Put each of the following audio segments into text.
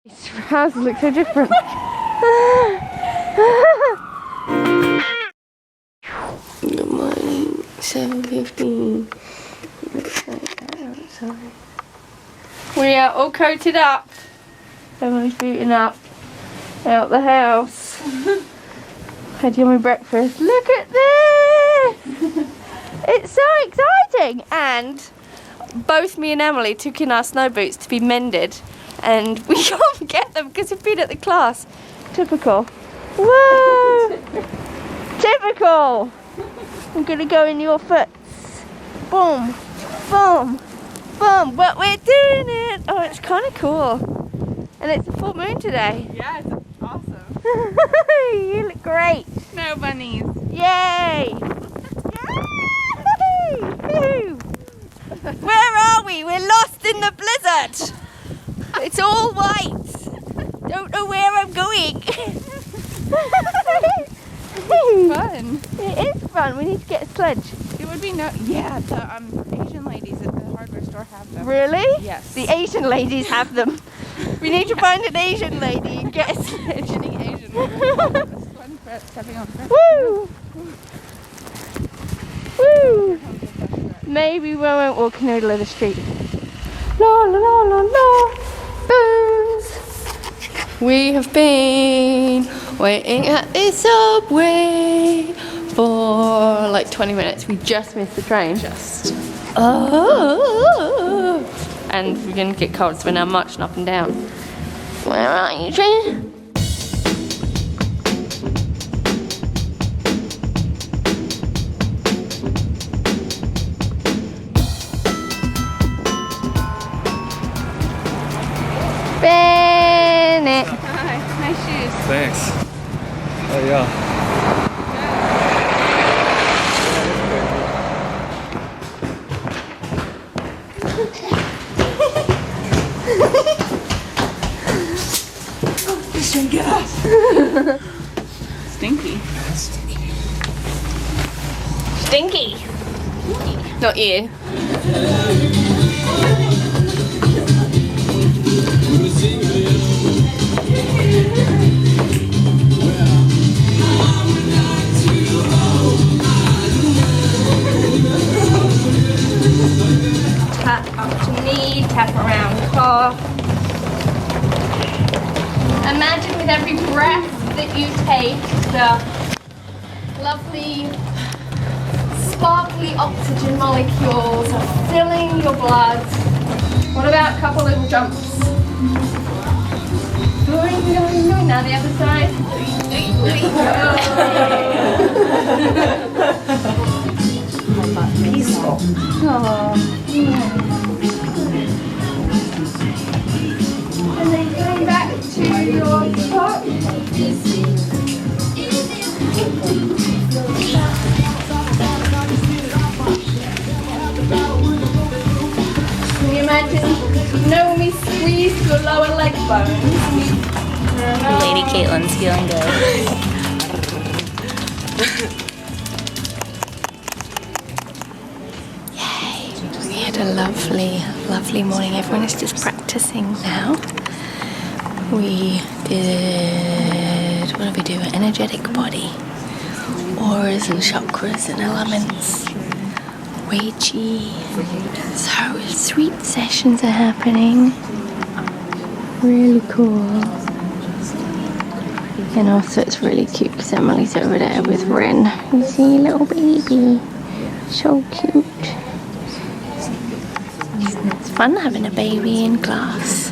This house looks so different. Good morning, 7:15. Looks like that outside. We are all coated up. Emily's booting up out the house. Had yummy breakfast. Look at this! It's so exciting! And both me and Emily took in our snow boots to be mended. And we can't get them because we've been at the class. Typical. Whoa! Typical! I'm gonna go in your foot. Boom! Boom! Boom! But we're doing it! Oh, it's kind of cool. And it's a full moon today. Yeah, it's awesome. You look great. Snow bunnies. Yay! Yay! Where are we? We're lost in the blizzard. It's all white. Don't know where I'm going. Fun. It is fun. We need to get a sledge. It would be the Asian ladies at the hardware store have them. Really? Yes. The Asian ladies have them. We need to find an Asian lady and get a sledge. Any Asian lady. Stepping on fresh. Woo! Woo! Maybe we won't walk in the middle of the street. La la la la la. Booze. We have been waiting at the subway for like 20 minutes. We just missed the train. Just. Oh. And we're going to get cold, so we're now marching up and down. Where are you, train? Bennett. Hi, nice shoes. Thanks. Oh yeah. Stinky. Stinky. Not you. Tap up to knee, tap around calf. Imagine with every breath that you take, the lovely, sparkly oxygen molecules are filling your blood. What about a couple little jumps? Going, going, going. Now the other side. Peaceful. Oh, yeah. And then going back to your spot. Can you imagine, when we squeeze your lower leg bones? Lady Caitlin's feeling good. Yay. We had a lovely morning. Everyone is just practicing now. We did, what did we do? Energetic body. Auras and chakras and elements. Weiqi. So sweet sessions are happening. Really cool. And also it's really cute because Emily's over there with Ren. You see, little baby. So cute. It's fun having a baby in class.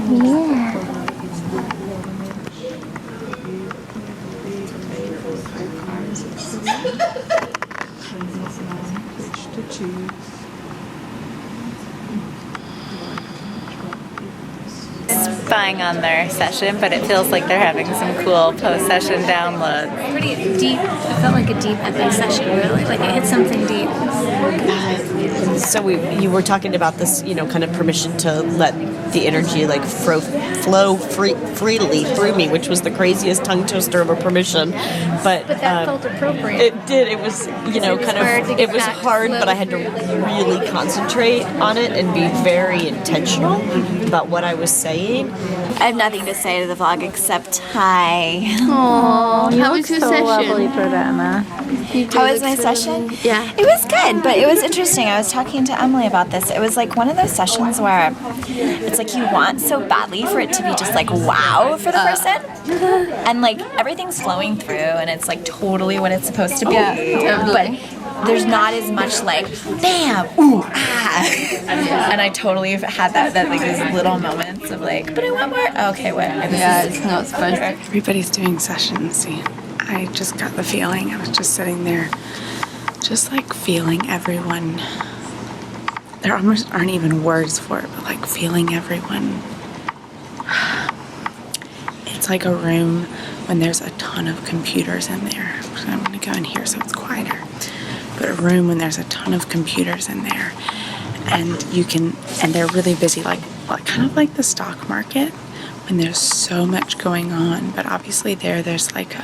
Yeah. Spying on their session, but it feels like they're having some cool post-session downloads. Pretty deep. It felt like a deep epic session, really. Like it hit something deep. So you were talking about this, kind of permission to let the energy like flow freely through me, which was the craziest tongue twister of a permission. But that felt appropriate. It did. It was, it was hard, but I had to really concentrate on it and be very intentional about what I was saying. right? I have nothing to say to the vlog except hi. Aww, how was your session? How was my session? Yeah. It was good, but it was interesting. I was talking to Emily about this. It was like one of those sessions where it's like you want so badly for it to be just like wow for the person. And like everything's flowing through and it's like totally what it's supposed to be. But there's not as much like bam, ooh, ah. And I totally had that like these little moments of like, but I want more. Okay, what? It's not supposed to. Everybody's doing sessions. See, I just got the feeling. I was just sitting there, just like feeling everyone. There almost aren't even words for it, but like feeling everyone. It's like a room when there's a ton of computers in there. So I'm going to go in here so it's quieter. But a room when there's a ton of computers in there, and they're really busy, like kind of like the stock market when there's so much going on. But obviously there's like a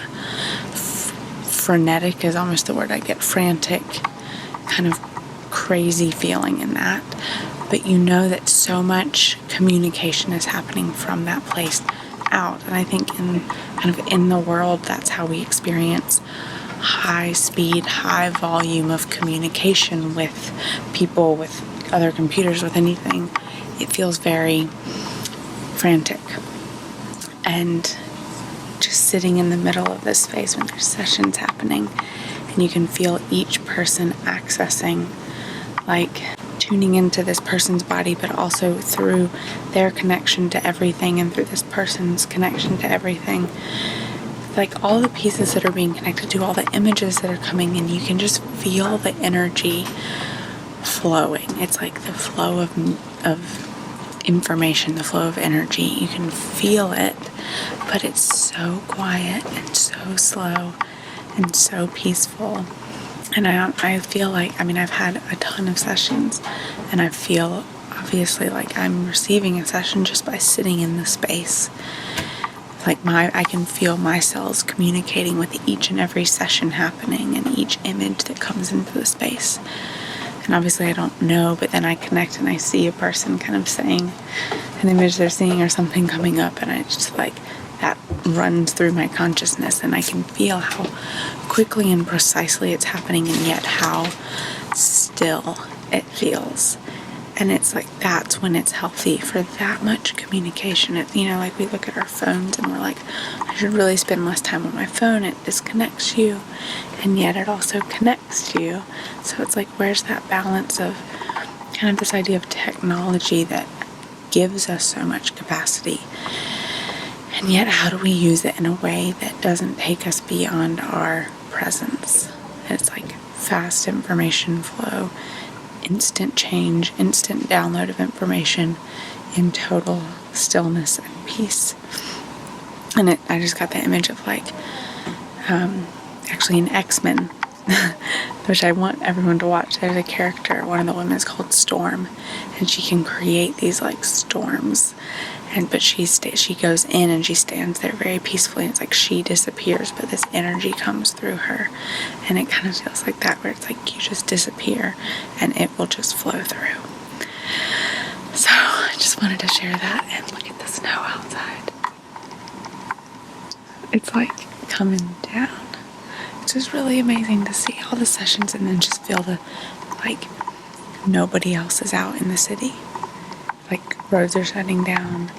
frenetic is almost the word I get, frantic, kind of crazy feeling in that. But you know that so much communication is happening from that place out, and I think in the world that's how we experience high speed, high volume of communication with people, with other computers, with anything. It feels very frantic. And just sitting in the middle of this space when there's sessions happening and you can feel each person accessing, like tuning into this person's body, but also through their connection to everything and through this person's connection to everything. Like all the pieces that are being connected to, all the images that are coming in, you can just feel the energy flowing. It's like the flow of information, the flow of energy. You can feel it, but it's so quiet and so slow and so peaceful. And I feel like, I've had a ton of sessions, and I feel obviously like I'm receiving a session just by sitting in the space. Like I can feel my cells communicating with each and every session happening and each image that comes into the space. And obviously I don't know, but then I connect and I see a person kind of saying an image they're seeing or something coming up, and it's just like that runs through my consciousness, and I can feel how quickly and precisely it's happening, and yet how still it feels. And it's like that's when it's healthy for that much communication. Like we look at our phones and we're like, I should really spend less time on my phone. It disconnects you, and yet it also connects you. So it's like, where's that balance of kind of this idea of technology that gives us so much capacity, and yet how do we use it in a way that doesn't take us beyond our presence? And it's like fast information flow, instant change, instant download of information in total stillness and peace. And I just got the image of like, actually in X-Men, which I want everyone to watch. There's a character, one of the women is called Storm, and she can create these like storms. But she goes in and she stands there very peacefully, and it's like she disappears, but this energy comes through her, and it kind of feels like that, where it's like you just disappear and it will just flow through. So I just wanted to share that. And look at the snow outside. It's like coming down. It's just really amazing to see all the sessions and then just feel the like nobody else is out in the city. Like roads are shutting down,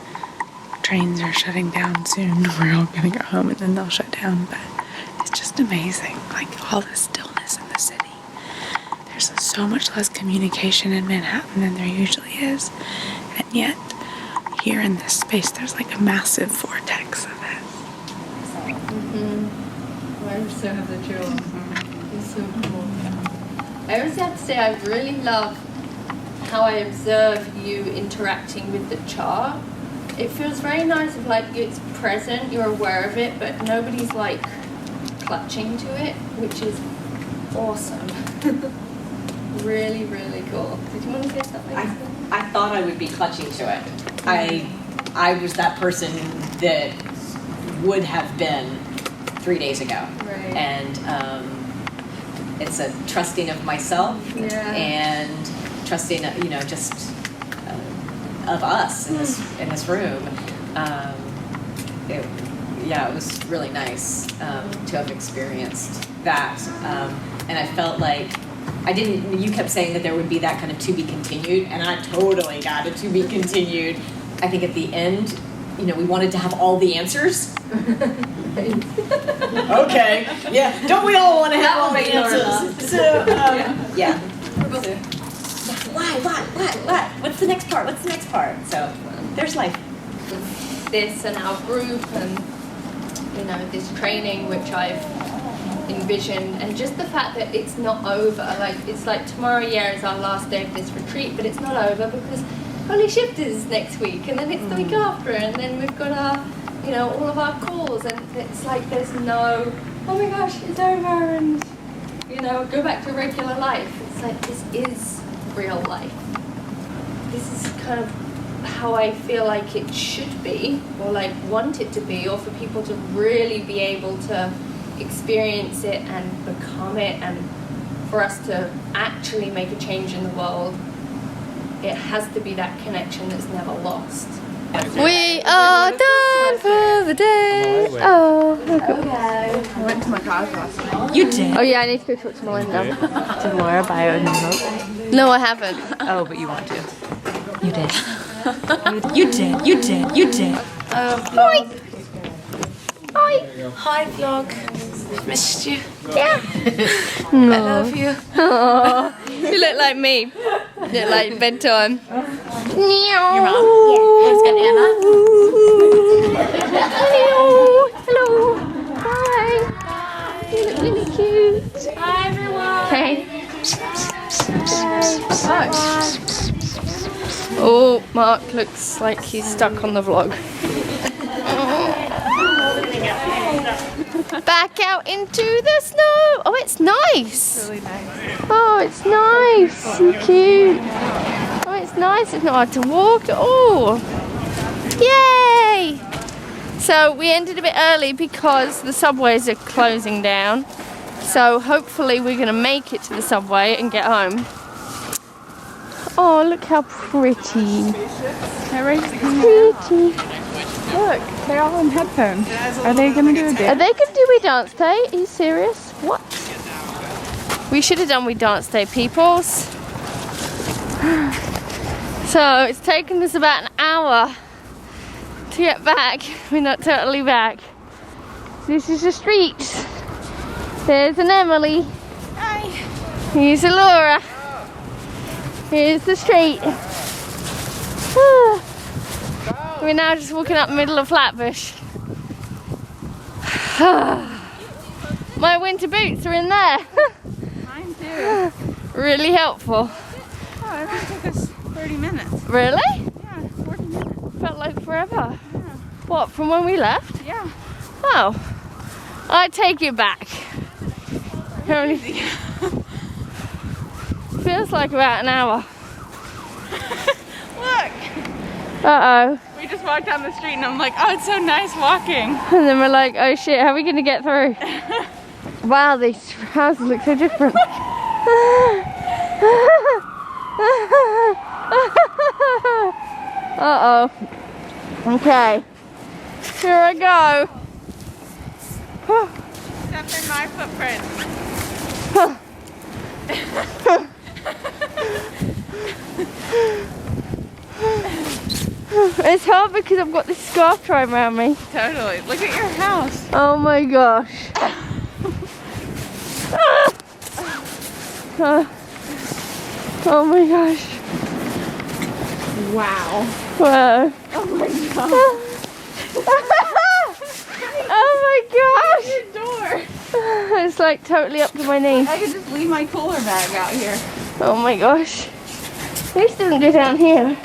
trains are shutting down soon. We're all gonna go home and then they'll shut down. But it's just amazing, like all the stillness in the city. There's so much less communication in Manhattan than there usually is, and yet here in this space there's like a massive vortex of it. I still have the jewel. It's so cool. I also have to say I really love how I observe you interacting with the chart. It feels very nice of like it's present, you're aware of it, but nobody's like clutching to it, which is awesome. Really, really cool. Did you want to say something? I thought I would be clutching to it. I was that person that would have been 3 days ago. Right. And it's a trusting of myself, Yeah. and trusting, just of us in this room. It was really nice to have experienced that, and I felt like you kept saying that there would be that kind of to be continued, and I totally got it to be continued. I think at the end, we wanted to have all the answers. Okay. Yeah. Don't we all want to have all the answers? So, yeah. Why? What's the next part? So, there's life. This and our group and, this training which I've envisioned, and just the fact that it's not over. It's like tomorrow, is our last day of this retreat, but it's not over because Holy Shift is next week, and then it's the week after, and then we've got our, all of our calls, and it's like there's no, oh my gosh, it's over, and, go back to regular life. It's like, this is real life. This is kind of how I feel like it should be, or want it to be, or for people to really be able to experience it and become it, and for us to actually make a change in the world. It has to be that connection that's never lost. We are done for the day. Oh, I went to my car's last night. You did? oh yeah, I need to go talk to Melinda. Did Laura buy an envelope? No, I haven't. Oh, but you want to. You did. You did. Hi. Hi, vlog. Missed you. Yeah. I love you. Oh, you look like me. You look like bedtime. Your mom? Yeah. Let's get Anna. Hello. Hi. You look really cute. Hi, everyone. Hey. Oh, Mark looks like he's stuck on the vlog. Back out into the snow. Oh, it's nice. Really nice. Oh, it's nice and cute. Oh, it's nice. It's not hard to walk. Oh, yay! So we ended a bit early because the subways are closing down. So hopefully we're going to make it to the subway and get home. Oh, look how pretty. Pretty. Look, they're all in headphones. Are they going to do a Are dance? they going to do We Dance Day? Are you serious? What? We should have done We Dance Day, peoples. So it's taken us about an hour to get back. We're not totally back. This is the street. There's an Emily. Hi. Here's a Laura. Here's the street. We're now just walking up the middle of Flatbush. My winter boots are in there. Mine too. Really helpful. Oh, it only took us 30 minutes. Really? Yeah, 40 minutes. Felt like forever. Yeah. What, from when we left? Yeah. Oh, I take it back. Only feels like about an hour. Look. Uh-oh. We just walked down the street and I'm like, oh, it's so nice walking. And then we're like, oh shit, how are we going to get through? Wow, these houses look so different. Uh-oh. Okay. Here I go. Step in my footprint. It's hard because I've got this scarf tied around me. Totally. Look at your house. Oh my gosh. Oh my gosh. Wow. Whoa. Oh my god. Oh my gosh. Your door. It's like totally up to my knees. I could just leave my cooler bag out here. Oh my gosh. This doesn't go down here.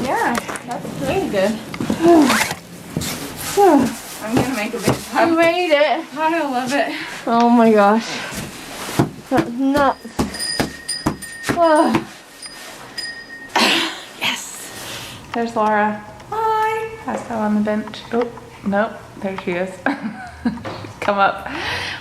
Yeah, that's really good. I'm gonna make a big I made it. pile of it. Oh my gosh. That's nuts. Oh. Yes. There's Laura. Hi. Passed out on the bench. Oh, nope. There she is. Come up.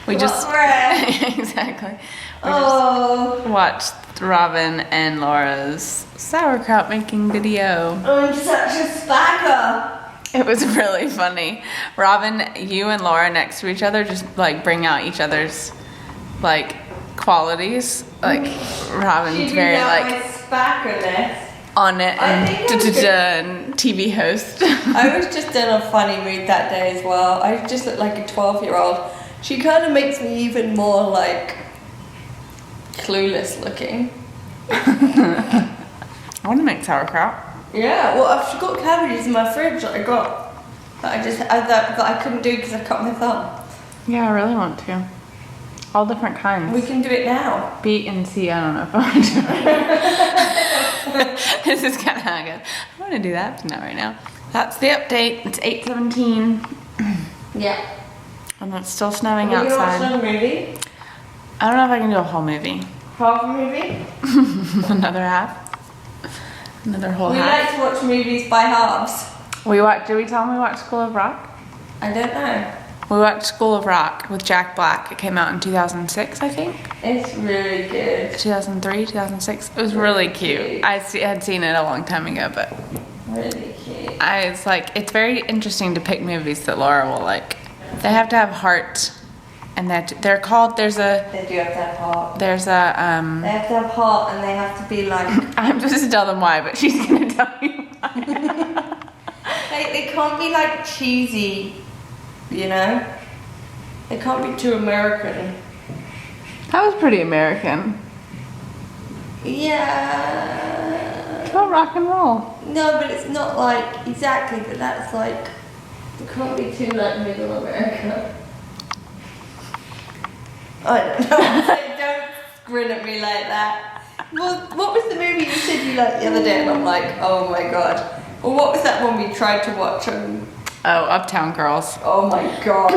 We just exactly. We just watched watched Robin and Laura's sauerkraut making video. I'm such a spacker. It was really funny. Robin, you and Laura next to each other just like bring out each other's like qualities. Like Robin's very like spackerness. on it and TV host. I was just in a funny mood that day as well. I just looked like a 12-year-old. She kind of makes me even more like clueless looking. I want to make sauerkraut. Yeah, well, I've got cabbages in my fridge that I got. That I couldn't do because I cut my thumb. Yeah, I really want to. All different kinds. We can do it now. B and C, I don't know if I want to do it. This is kind of good. I want to do that, but not right now. That's the update. It's 8:17. Yeah. And it's still snowing Are we gonna outside. watch another movie? I don't know if I can do a whole movie. Half a movie? Another half. Another whole We half. like to watch movies by halves. Did we tell them we watched School of Rock? I don't know. We watched School of Rock with Jack Black. It came out in 2006, I think. It's really good. 2003, 2006. It was really cute. I had seen it a long time ago, but Really cute. it's like, it's very interesting to pick movies that Laura will like. They have to have heart, and they're called, They do have to have heart. there's a, They have to have heart and they have to be like... I'm just to tell them why, but she's gonna tell you why. They can't be like cheesy, you know? They can't be too American. That was pretty American. Yeah. It's about rock and roll. No, but it's not like exactly, but that's like... It can't be too like middle America. I don't know. Don't grin at me like that. Well, what was the movie you said you liked the other day? And I'm like, oh my god. Well, what was that one we tried to watch? Oh, Uptown Girls. Oh my god.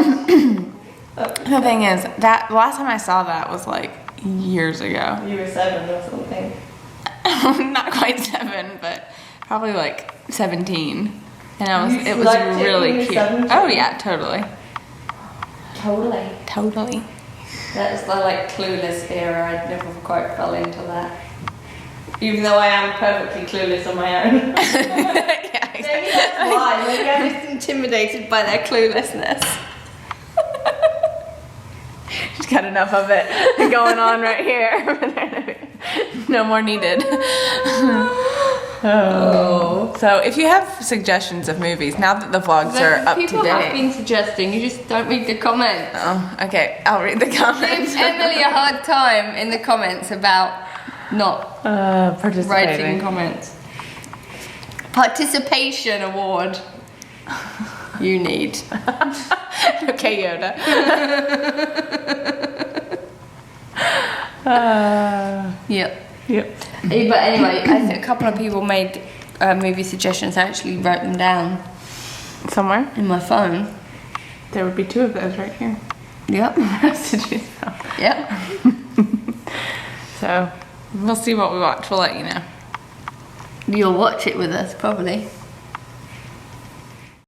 The thing is, that last time I saw that was like years ago. You were 7 or something. Not quite 7, but probably like 17. And it was liked it when really you were cute. 17? Oh yeah, totally. Totally. That was the like clueless era. I never quite fell into that. Even though I am perfectly clueless on my own. Yeah, Maybe that's why. Maybe I'm just intimidated by their cluelessness. She's got enough of it going on right here. No more needed. Oh. So if you have suggestions of movies, now that the vlogs are up to People have date. been suggesting, you just don't read the comments. Oh, okay. I'll read the comments. Give Emily a hard time in the comments about not writing Participating. comments. Participation award. You need. Okay, Yoda. Yep. Yep. But anyway, I think a couple of people made movie suggestions. I actually wrote them down Somewhere? in my phone. There would be 2 of those right here. Yep. Messages. Yep. So we'll see what we watch. We'll let you know. You'll watch it with us, probably.